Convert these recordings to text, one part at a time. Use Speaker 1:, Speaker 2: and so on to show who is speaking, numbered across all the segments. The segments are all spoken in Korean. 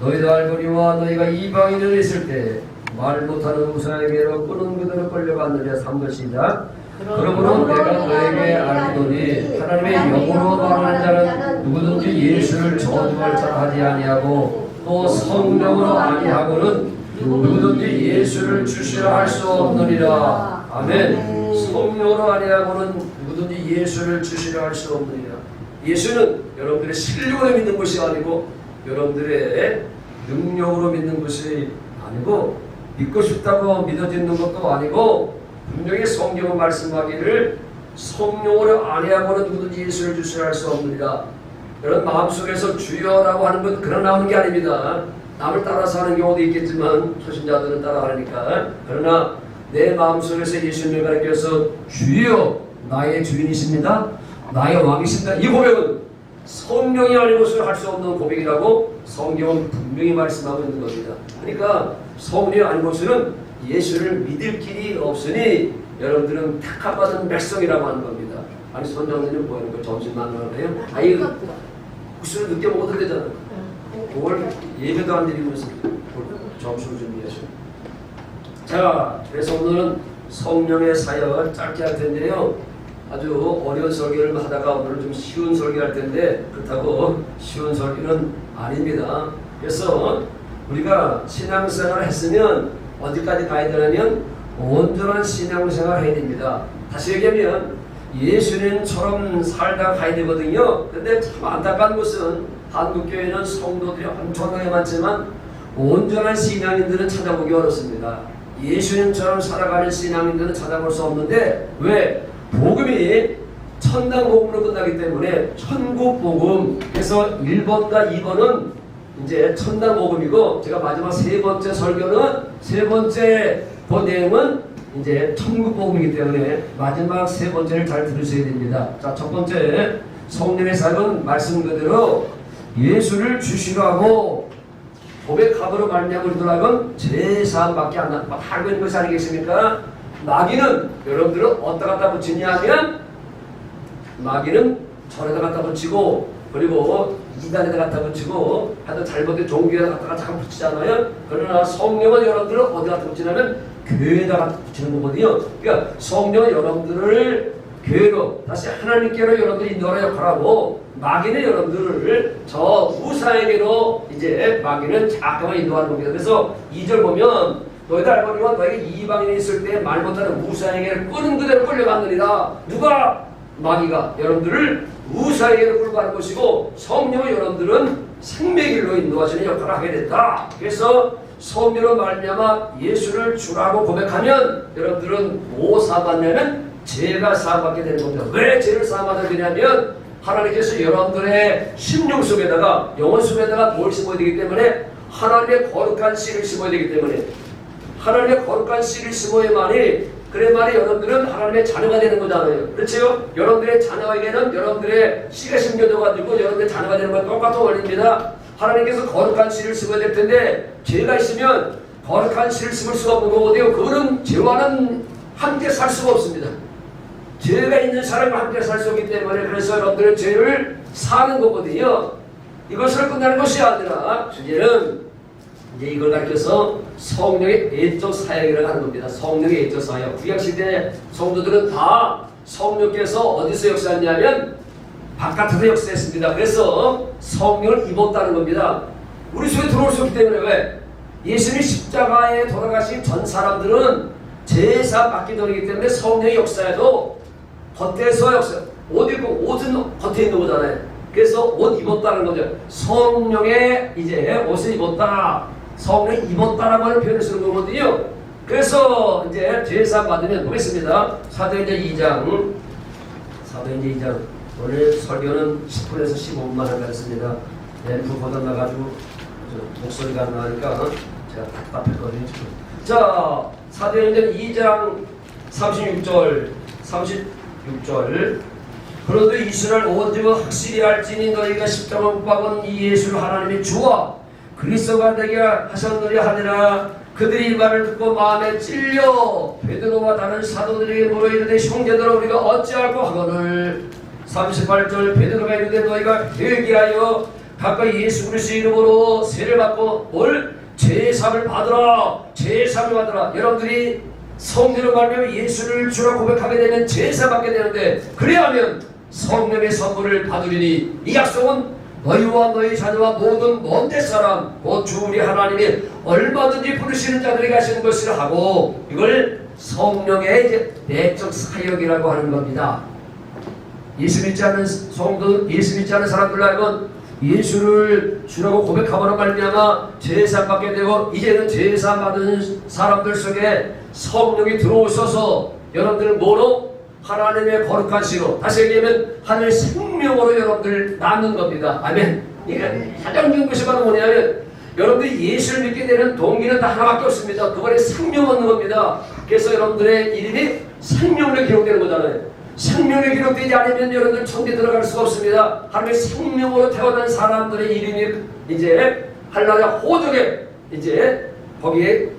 Speaker 1: 너희도 알거니와 너희가 이방인을 있을 때 말 못하는 우상에게로 끄는 그대로 끌려갔느냐 3절시작. 그러므로 내가 너에게 알리노니 하나님의 영으로 말하는 자는 누구든지 예수를 저주할 자라 하지 아니하고 또 성령으로 아니하고는 누구든지 예수를 주시라 할 수 없느니라. 아멘. 성령으로 아니하고는 누구든지 예수를 주시라 할 수 없느니라. 예수는 여러분들의 실력으로 믿는 것이 아니고 여러분들의 능력으로 믿는 것이 아니고 믿고 싶다고 믿어지는 것도 아니고 분명히 성경은 말씀하기를 성령으로 아니하고는 누구든지 예수를 주시라 할 수 없느니라. 여러분 마음속에서 주여라고 하는 건 그냥 나오는 게 아닙니다. 남을 따라서 하는 경우도 있겠지만 초신자들은 따라하니까. 그러나 내 마음속에서 예수님을 가리켜서 주여 나의 주인이십니다. 나의 왕이십니다. 이 고백은 성령이 아니고서 할 수 없는 고백이라고 성경은 분명히 말씀하고 있는 겁니다. 그러니까 성령이 아니고서는 예수를 믿을 길이 없으니 여러분들은 택함받은 백성이라고 하는 겁니다. 아니 선장님은 뭐 하는 거 점심만 하나요? 아이 국수를 늦게 먹어도 되잖아. 그걸 예배도 안 드리면서 점심을 준비하시고. 자, 그래서 오늘은 성령의 사역을 짧게 할 텐데요. 아주 어려운 설교를 하다가 오늘은 좀 쉬운 설교를 할 텐데 그렇다고 쉬운 설교는 아닙니다. 그래서 우리가 신앙생활을 했으면 어디까지 가야 되냐면 온전한 신앙생활을 해야 됩니다. 다시 얘기하면 예수님처럼 살다가 가야 되거든요. 근데 참 안타까운 것은 한국교회는 성도들이 엄청나게 많지만 온전한 신앙인들은 찾아보기 어렵습니다. 예수님처럼 살아가는 신앙인들은 찾아볼 수 없는데 왜? 복음이 천당 복음으로 끝나기 때문에 천국 복음. 그래서 1번과 2번은 이제 천당 복음이고 제가 마지막 세 번째 설교는 세 번째 그 내용은 이제 천국 복음이기 때문에 마지막 세 번째를 잘 들으셔야 됩니다. 자, 첫 번째 성령의 사역은 말씀 그대로 예수를 주시라고 고백함으로 말미암아 우리들은 죄사함밖에 안 알고 있는 것이 아니겠습니까? 마귀는 여러분들은 어디다 갖다 붙이냐 하면 마귀는 절에다 갖다 붙이고 그리고 이단에다 갖다 붙이고 하여튼 잘못된 종교에다 갖다가 잠깐 붙이잖아요. 그러나 성령은 여러분들은 어디 갖다 붙이냐면 교회에다 갖다 붙이는 거거든요. 그러니까 성령은 여러분들을 교회로 다시 하나님께로 여러분들이 인도하는 역할하고 마귀는 여러분들을 저 우상에게로 이제 마귀는 잠깐만 인도하는 겁니다. 그래서 2절 보면 너희들 알거니와 너희가 이방인이 있을 때 말 못하는 우상에게를 끄는 그대로 끌려갔느니라. 누가? 마귀가 여러분들을 우상에게로 끌고 가는 것이고 성령은 여러분들은 생명길로 인도하시는 역할을 하게 됐다. 그래서 성령으로 말미암아 예수를 주라고 고백하면 여러분들은 뭐 사받냐면 죄가 사함받게 되는 겁니다. 왜 죄를 사함받게 되냐면 하나님께서 여러분들의 심령 속에다가 영혼 속에다가 뭘 심어야 되기 때문에 하나님의 거룩한 씨를 심어야 되기 때문에 하나님의 거룩한 씨를 심어야만이 그래야만이 여러분들은 하나님의 자녀가 되는 거잖아요. 그렇죠? 여러분들의 자녀에게는 여러분들의 씨가 심겨져가지고 여러분들의 자녀가 되는 건 똑같은 원리입니다. 하나님께서 거룩한 씨를 심어야 될 텐데 죄가 있으면 거룩한 씨를 심을 수가 없는 거거든요. 그거는 죄와는 함께 살 수가 없습니다. 죄가 있는 사람과 함께 살 수 없기 때문에 그래서 여러분들의 죄를 사는 거거든요. 이것으로 끝나는 것이 아니라 주제는 이제 이걸 가르쳐서 성령의 애적 사역이라고 하는 겁니다. 성령의 애적 사역. 구약시대 성도들은 다 성령께서 어디서 역사했냐면 바깥에서 역사했습니다. 그래서 성령을 입었다는 겁니다. 우리 속에 들어올 수 없기 때문에 왜? 예수님이 십자가에 돌아가신 전 사람들은 제사 받기 전이기 때문에 성령의 역사에도 겉에서 역사, 옷 입고 옷은 겉에 있는 거잖아요. 그래서 옷 입었다는 거죠. 성령의 이제 옷을 입었다. 성령이 입었다라고 하는 표현을 쓰는 거거든요. 그래서 이제 제사 받으면 보겠습니다. 사도행전 2장 오늘 설교는 10분에서 15분만 하겠습니다. 램프 걷어나가지고 목소리가 안 나니까 제가 답답했거든요. 자, 사도행전 2장 36절 그런데 이스라엘 온 집은 확실히 알지니 너희가 십자가 못 박은 이 예수를 하나님의 주와 그리스도가 되게 하셨느냐 하니라. 그들이 이 말을 듣고 마음에 찔려 베드로와 다른 사도들에게 물어 이르되 형제들아 우리가 어찌할꼬 하거늘 38절 베드로가 이르되 너희가 회개하여 가까이 예수 그리스도의 이름으로 세례를 받고 뭘? 제사를 받으라. 제사를 받으라. 여러분들이 성령을 받으면 예수를 주라 고백하게 되면 제사 받게 되는데, 그래야하면 성령의 선물을 받으리니 이 약속은 너희와 너희 자녀와 모든 먼데 사람 곧 주 우리 하나님이 얼마든지 부르시는 자들에게 하시는 것을 하고, 이걸 성령의 이제 내적 사역이라고 하는 겁니다. 예수 믿지 않는 성도, 예수 믿지 않는 사람들 알건 예수를 주라고 고백함으로 말미암아 제사 받게 되고, 이제는 제사 받은 사람들 속에 성령이 들어오셔서 여러분들은 뭐로? 하나님의 거룩한 씨로, 다시 얘기하면 하나님의 생명으로 여러분들 낳는 겁니다. 아멘. 이게 가장 중요한 것이 바로 뭐냐면, 여러분들이 예수를 믿게 되는 동기는 다 하나밖에 없습니다. 그거에 생명 얻는 겁니다. 그래서 여러분들의 이름이 생명으로 기록되는 거잖아요. 생명이 기록되지 않으면 여러분들 천국에 들어갈 수가 없습니다. 하나님의 생명으로 태어난 사람들의 이름이 이제 한나라 호적에 이제 거기에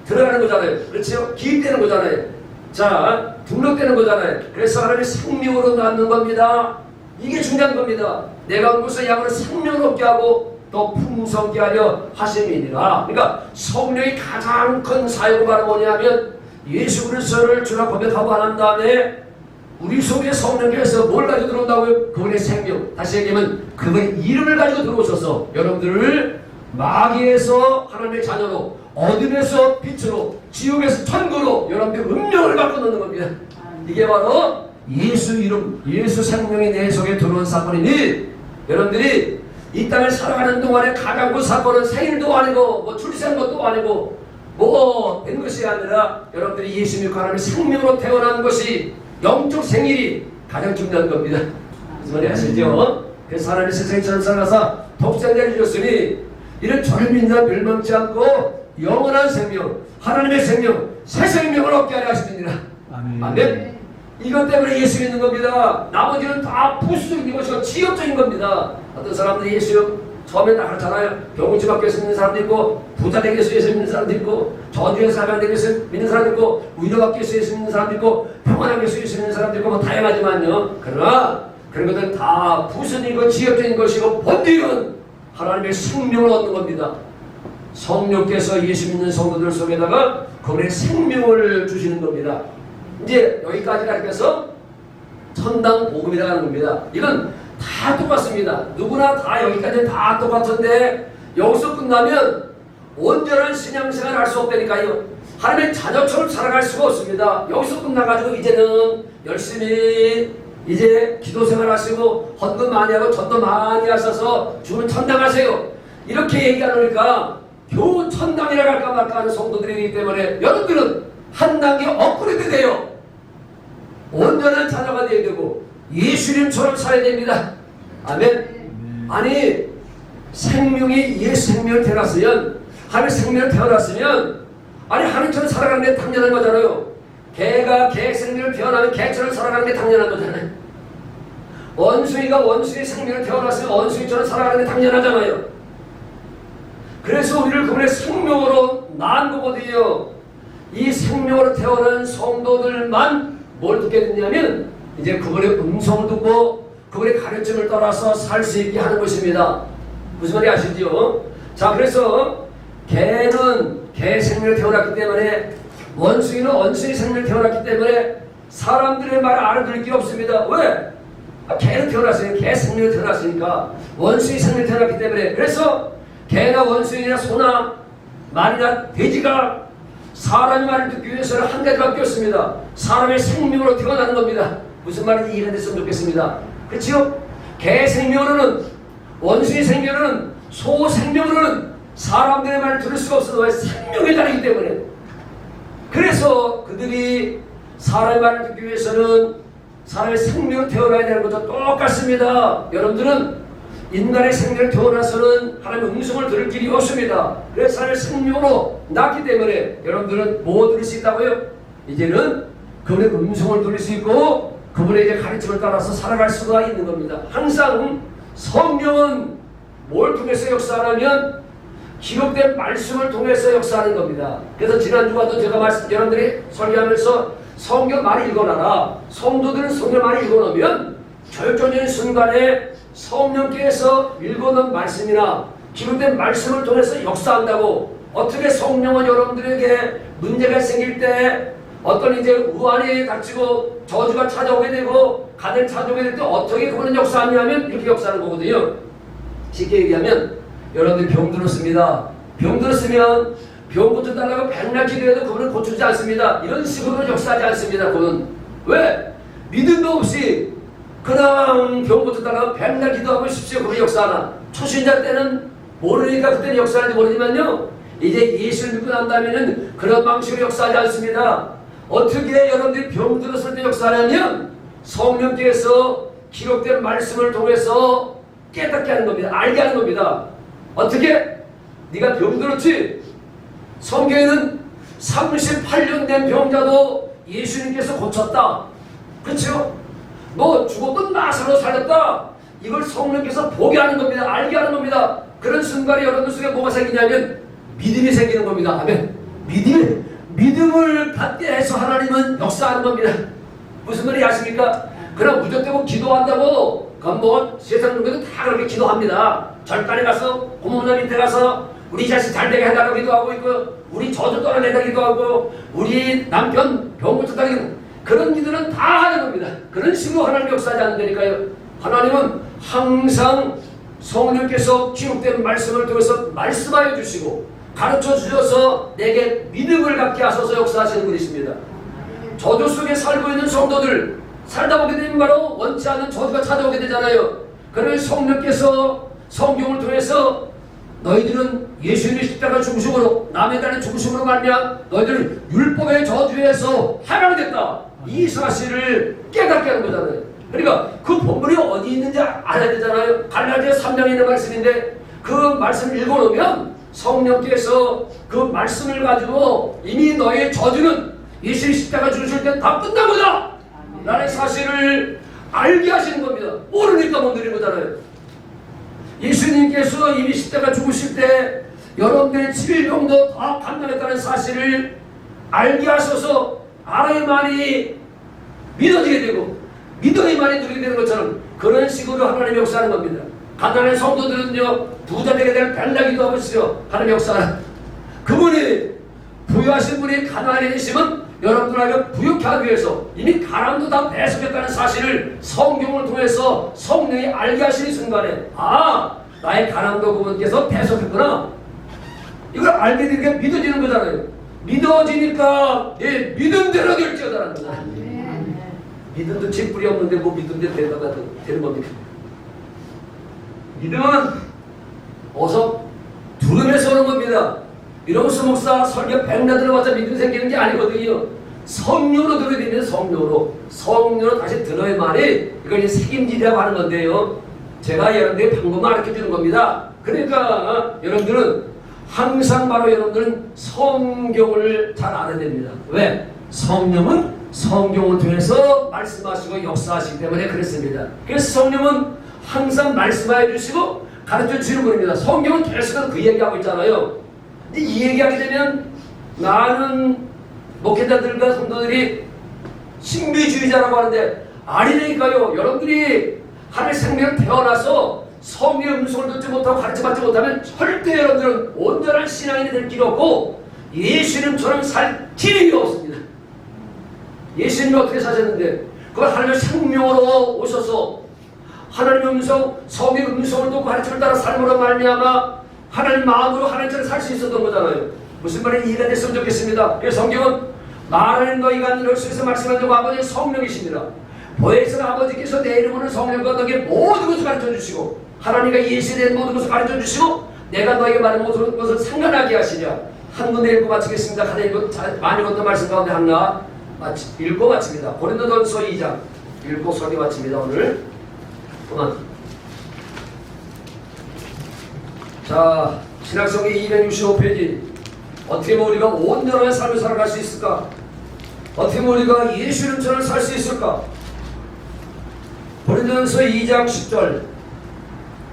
Speaker 1: 들어가는 거잖아요. 그렇죠? 기입되는 거잖아요. 자, 등록되는 거잖아요. 그래서 하나님의 생명으로 낳는 겁니다. 이게 중요한 겁니다. 내가 온 곳에 양을 생명을 얻게 하고 또 풍성케 하려 하심이니라. 그러니까 성령이 가장 큰 사역이 바로 뭐냐면, 예수 그리스도를 주라 고백하고 한 다음에 우리 속에 성령께서 뭘 가지고 들어온다고요? 그분의 생명. 다시 얘기하면 그분의 이름을 가지고 들어오셔서 여러분들을 마귀에서 하나님의 자녀로, 어둠에서 빛으로, 지옥에서 천국으로 여러분들 운명을 바꿔놓는 겁니다. 이게 바로 예수 이름, 예수 생명이 내 속에 들어온 사건이니, 여러분들이 이 땅을 살아가는 동안에 가장 큰 사건은 생일도 아니고 뭐 출생 것도 아니고 뭐 된 것이 아니라 여러분들이 예수 믿고 하나님의 생명으로 태어난 것이, 영적 생일이 가장 중요한 겁니다. 무슨 말이 아시죠? 그래서 하나님의 세상에 전사가사 독생자를 주셨으니 이런 저를 믿는 자 멸망치 않고 영원한 생명, 하나님의 생명, 새 생명을 얻게 하려 하십니다. 아멘. 아멘. 이것 때문에 예수 믿는 겁니다. 나머지는 다 부수적인 것이고 지역적인 겁니다. 어떤 사람들이 예수 처음에 다 그렇잖아요. 병원집 밖에서 믿는 사람도 있고, 부자 되기 위해서 예수 믿는 사람도 있고, 저주에서 사명 되기 위해서 믿는 사람도 있고, 위로 받기 위해서 예수 믿는 사람도 있고, 평안하기 위해서 예수 믿는 사람도 있고, 뭐 다양하지만요. 그러나 그런 것들은 다 부수적이고 지역적인 것이고, 본질은 하나님의 생명을 얻는 겁니다. 성령께서 예수 믿는 성도들 속에다가 그분의 생명을 주시는 겁니다. 이제 여기까지가 해서 천당 복음이라고 하는 겁니다. 이건 다 똑같습니다. 누구나 다 여기까지는 다 똑같은데, 여기서 끝나면 온전한 신앙생활을 할 수 없다니까요. 하나님의 자녀처럼 살아갈 수가 없습니다. 여기서 끝나가지고 이제는 열심히 이제 기도생활 하시고 헌금 많이 하고 전도 많이 하셔서 주는 천당 하세요. 이렇게 얘기하니까 겨우 천당이라 갈까 말까 하는 성도들이기 때문에 여러분들은 한 단계 업그레이드 돼요. 온전한 자녀가 되어야 되고 예수님처럼 살아야 됩니다. 아멘. 아니, 생명이 예수 생명을 태어났으면, 하나님의 생명을 태어났으면, 아니 하나님처럼 살아가는 게 당연한 거잖아요. 개가 개 생명을 태어나면 개처럼 살아가는 게 당연한 거잖아요. 원숭이가 원숭이 생명을 태어났으면 원숭이처럼 살아가는 게 당연하잖아요. 그래서 우리를 그분의 생명으로 낳은 거거든요. 이 생명으로 태어난 성도들만 뭘 듣게 됐냐면, 이제 그분의 음성을 듣고 그분의 가르침을 따라서 살 수 있게 하는 것입니다. 무슨 말인지 아시죠? 자, 그래서 개는 개 생명을 태어났기 때문에, 원숭이는 원숭이 생명을 태어났기 때문에 사람들의 말을 알아들을 게 없습니다. 왜? 개는 태어났으니까, 개 생명을 태어났으니까, 원숭이 생명을 태어났기 때문에. 그래서 개나 원숭이나 소나 말이나 돼지가 사람의 말을 듣기 위해서는 한 가지밖에 없습니다. 사람의 생명으로 태어나는 겁니다. 무슨 말인지 이해됐으면 좋겠습니다. 그렇죠? 개 생명으로는, 원숭이 생명으로는, 소 생명으로는 사람들의 말을 들을 수가 없어서, 왜? 생명의 자리이기 때문에. 그래서 그들이 사람의 말을 듣기 위해서는 사람의 생명을 태어나야 되는 것도 똑같습니다. 여러분들은 인간의 생명을 태어나서는 하나님의 음성을 들을 길이 없습니다. 그래서 사람의 생명으로 낳기 때문에 여러분들은 뭐 들을 수 있다고요? 이제는 그분의 음성을 들을 수 있고 그분의 이제 가르침을 따라서 살아갈 수가 있는 겁니다. 항상 성령은 뭘 통해서 역사하냐면 기록된 말씀을 통해서 역사하는 겁니다. 그래서 지난주와도 제가 여러분들이 설교하면서 성경 많이 읽어놔라. 성도들은 성경 많이 읽어놓으면 결정적인 순간에 성령께서 읽어놓은 말씀이나 기록된 말씀을 통해서 역사한다고 어떻게 성령은 여러분들에게 문제가 생길 때 어떤 이제 우환이 닥치고 저주가 찾아오게 되고 가난이 찾아오게 될 때 어떻게 그분은 역사하냐면 이렇게 역사하는 거거든요. 쉽게 얘기하면 여러분들이 병 들었습니다. 병 들었으면 병 고쳐달라고 백날 기도해도 그분은 고치지 않습니다. 이런 식으로 역사하지 않습니다. 그분은 왜? 믿음도 없이 그냥 병 고쳐달라고 백날 기도하고 싶으시오. 그분이 역사하나? 초신자 때는 모르니까 그때는 역사하는지 모르지만요, 이제 예수를 믿고 난 다음에는 그런 방식으로 역사하지 않습니다. 어떻게 여러분들이 병 들었을 때 역사하냐면 성령께서 기록된 말씀을 통해서 깨닫게 하는 겁니다. 알게 하는 겁니다. 어떻게? 네가 병 들었지? 성경에는 38년 된 병자도 예수님께서 고쳤다. 그렇죠? 너 죽었던 나사로 살렸다. 이걸 성령께서 보게 하는 겁니다. 알게 하는 겁니다. 그런 순간에 여러분들 속에 뭐가 생기냐면 믿음이 생기는 겁니다. 아멘. 믿음을 갖게 해서 하나님은 역사하는 겁니다. 무슨 말인지 아십니까? 그럼 무조건 기도한다고 그건 뭐 세상 놈들은 다 그렇게 기도합니다. 절단에 가서 고모나 밑에 가서 우리 자식 잘 되게 해달라고 기도하고 있고, 우리 저주 떨어내달라고 기도하고, 우리 남편 병 고쳐달라고, 그런 기도는 다 하는 겁니다. 그런 식으로 하나님 역사하지 않는다니까요. 하나님은 항상 성령께서 기록된 말씀을 통해서 말씀하여 주시고 가르쳐 주셔서 내게 믿음을 갖게 하셔서 역사하시는 분이십니다. 저주 속에 살고 있는 성도들 살다 보게 되면 바로 원치 않는 저주가 찾아오게 되잖아요. 그래서 성령께서 성경을 통해서 너희들은 예수님의 십자가 죽으심으로 남에 대한 죽으심으로 말미암아 너희들은 율법의 저주에서 해방됐다. 이 사실을 깨닫게 하는 거잖아요. 그러니까 그 본문이 어디 있는지 알아야 되잖아요. 갈라디아 3장에 있는 말씀인데 그 말씀을 읽어놓으면 성령께서 그 말씀을 가지고 이미 너의 저주는 예수의 십자가 죽으실 때 다 끝난 거다 라는 사실을 알게 하시는 겁니다. 모르니까 못 누리는 거잖아요. 예수님께서 이미 십자가 죽으실 때 여러분들의 질병도 다 감당했다는 사실을 알게 하셔서 알아야만이 믿어지게 되고 믿어야만이 누리게 되는 것처럼 그런 식으로 하나님의 역사하는 겁니다. 가난한 성도들은요, 부자 되게 될 벨라기도 하고 있어요. 하나님의 역사는 그분이 부유하신 분이 가난해 계시면 여러분들에게 부유케 하기 위해서 이미 가난도 다 배속했다는 사실을 성경을 통해서 성령이 알게 하시는 순간에 아, 나의 가난도 그분께서 배속했구나. 이걸 알게 되니까 믿어지는 거잖아요. 믿어지니까 내 믿음대로 될지어다라는 거잖아요. 믿음도 쥐뿔이 없는데 뭐 믿음대로 되는 겁니까? 믿음은 어서 두름에서 오는 겁니다. 이러면서 목사 설교 백날 들어봤자 믿음 생기는 게 아니거든요. 성령으로 들어야 됩니다. 성령으로 다시 들어야만이 이걸 이제 책임지라고 하는 건데요. 제가 여러분들에게 방법을 가르쳐주는 겁니다. 그러니까 여러분들은 항상 바로 여러분들은 성경을 잘 알아야 됩니다. 왜? 성령은 성경을 통해서 말씀하시고 역사하시기 때문에 그렇습니다. 그래서 성령은 항상 말씀해 주시고 가르쳐 주시는 분입니다. 성경은 계속 그 얘기하고 있잖아요. 이 얘기하게 되면 나는 목회자들과 성도들이 신비주의자라고 하는데 아니니까요. 여러분들이 하늘 생명을 태어나서 성령의 음성을 듣지 못하고 가르쳐받지 못하면 절대 여러분들은 온전한 신앙인이 될 길이 없고 예수님처럼 살 길이 없습니다. 예수님이 어떻게 사셨는데 그걸 하나님의 생명으로 오셔서 하나님의 음성, 성의 음성을 듣고 가르침을 따라 삶으로 말미암아 하나님 마음으로 하나님처럼 살 수 있었던 거잖아요. 무슨 말인지 이해가 됐으면 좋겠습니다. 그래서 성경은 말하는 너희가 너희에서 말씀한 적 아버지는 성령이십니다. 보혜선 아버지께서 내 이름으로 성령과 너에게 모든 것을 가르쳐 주시고 하나님과 예수에 대한 모든 것을 가르쳐 주시고 내가 너에게 말한 모든 것을 상관하게 하시랴. 한 군데 읽고 마치겠습니다. 하나 많이 읽었던 말씀 가운데 하나 읽고 마칩니다. 고린도전서 2장 읽고 설교 마칩니다. 오늘 그만. 자, 신학성의 265페이지. 어떻게 하면 우리가 온전한 삶을 살아갈 수 있을까? 어떻게 하면 우리가 예수님처럼 살 수 있을까? 고린도전서 2장 10절.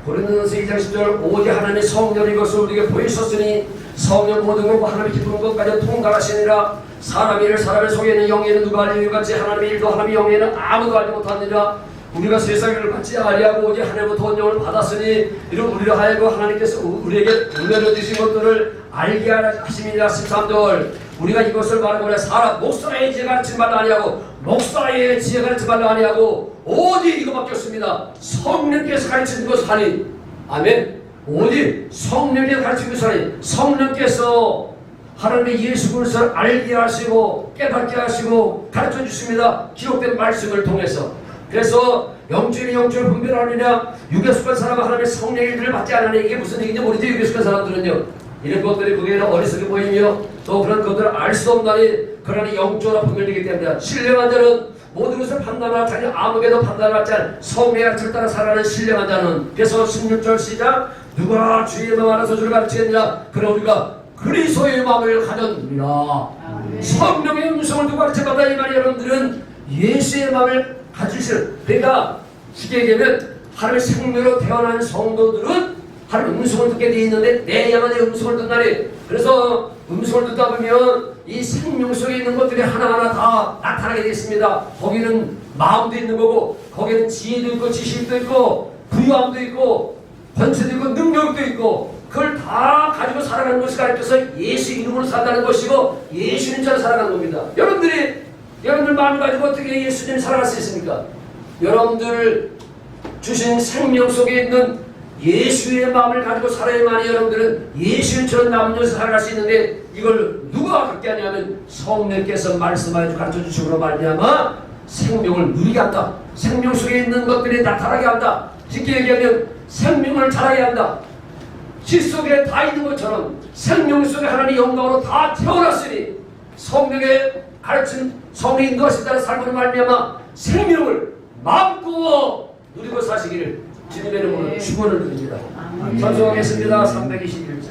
Speaker 1: 고린도전서 2장 10절. 오직 하나님의 성령이 것을 우리에게 보이셨으니 성령 모든 것과 하나님의 기쁜 것까지 통달하시니라. 사람의 일을 사람의 속에 있는 영예는 누가 알리는 것 같이 하나님의 일도 하나님의 영예는 아무도 알지 못하느니라. 우리가 세상을 받지 아니하고 오직 하나님부터 언약을 받았으니 이런 우리를 하여금 하나님께서 우리에게 은혜를 주신 것들을 알게 하심이니라. 13절 우리가 이것을 말하고 사람 목사의 지혜 가르침 말도 아니하고 목사의 지혜 가르침 말도 아니하고 오직 이거밖에 없습니다. 성령께서 가르치는 것을 하니. 아멘. 오직 성령께서 가르치는 것을 하니 성령께서 하나님의 예수 그리스도를 알게 하시고 깨닫게 하시고 가르쳐 주십니다. 기록된 말씀을 통해서. 그래서 영적인 영적을 분별하느냐 육에 속한 사람은 하나님의 성령의 일을 받지 않으냐. 이게 무슨 얘기인지 모르죠. 육에 속한 사람들은요. 이런 것들이 보기에는 어리석게 보이며 또 그런 것들을 알 수 없나니 그러니 영적으로 분별되기 때문에 신령한 자는 모든 것을 판단하지 않고 아무에게도 판단하지 않은 성령의 가르침을 따라 살아가는 신령한 자는. 그래서 16절 시작 누가 주의 마음 알아서 주를 가르치겠느냐 그러나 우리가 그리스도의 마음을 가졌느니라. 성령의 음성을 누가 가르쳐받아 이 말이 여러분들은 예수의 마음을 가지시는. 그러니까 쉽게 얘기하면 하나님의 생명으로 태어난 성도들은 하나님의 음성을 듣게 되어 있는데 내 영혼의 음성을 듣나니. 그래서 음성을 듣다 보면 이 생명 속에 있는 것들이 하나하나 다 나타나게 되어 있습니다. 거기는 마음도 있는 거고 거기는 지혜도 있고 지식도 있고 부유함도 있고 권세도 있고 능력도 있고 그걸 다 가지고 살아가는 것을 가르쳐서 예수 이름으로 산다는 것이고 예수님처럼 살아가는 겁니다. 여러분들 마음을 가지고 어떻게 예수님 살아갈 수 있습니까? 여러분들 주신 생명 속에 있는 예수의 마음을 가지고 살아야만이 여러분들은 예수님처럼 남녀에서 살아갈 수 있는데 이걸 누가 그렇게 하냐면 성령께서 말씀하여 가르쳐 주시므로 말미암아 생명을 누리게 한다. 생명 속에 있는 것들이 나타나게 한다. 쉽게 얘기하면 생명을 자라게 한다. 시 속에 다 있는 것처럼 생명 속에 하나님의 영광으로 다 태어났으니 성령의 가르친 성령의 인도하신 따라 살고는 말미암아 생명을 마음껏 누리고 사시기를 주님의 이름으로 축원을 드립니다. 찬송하겠습니다. 321장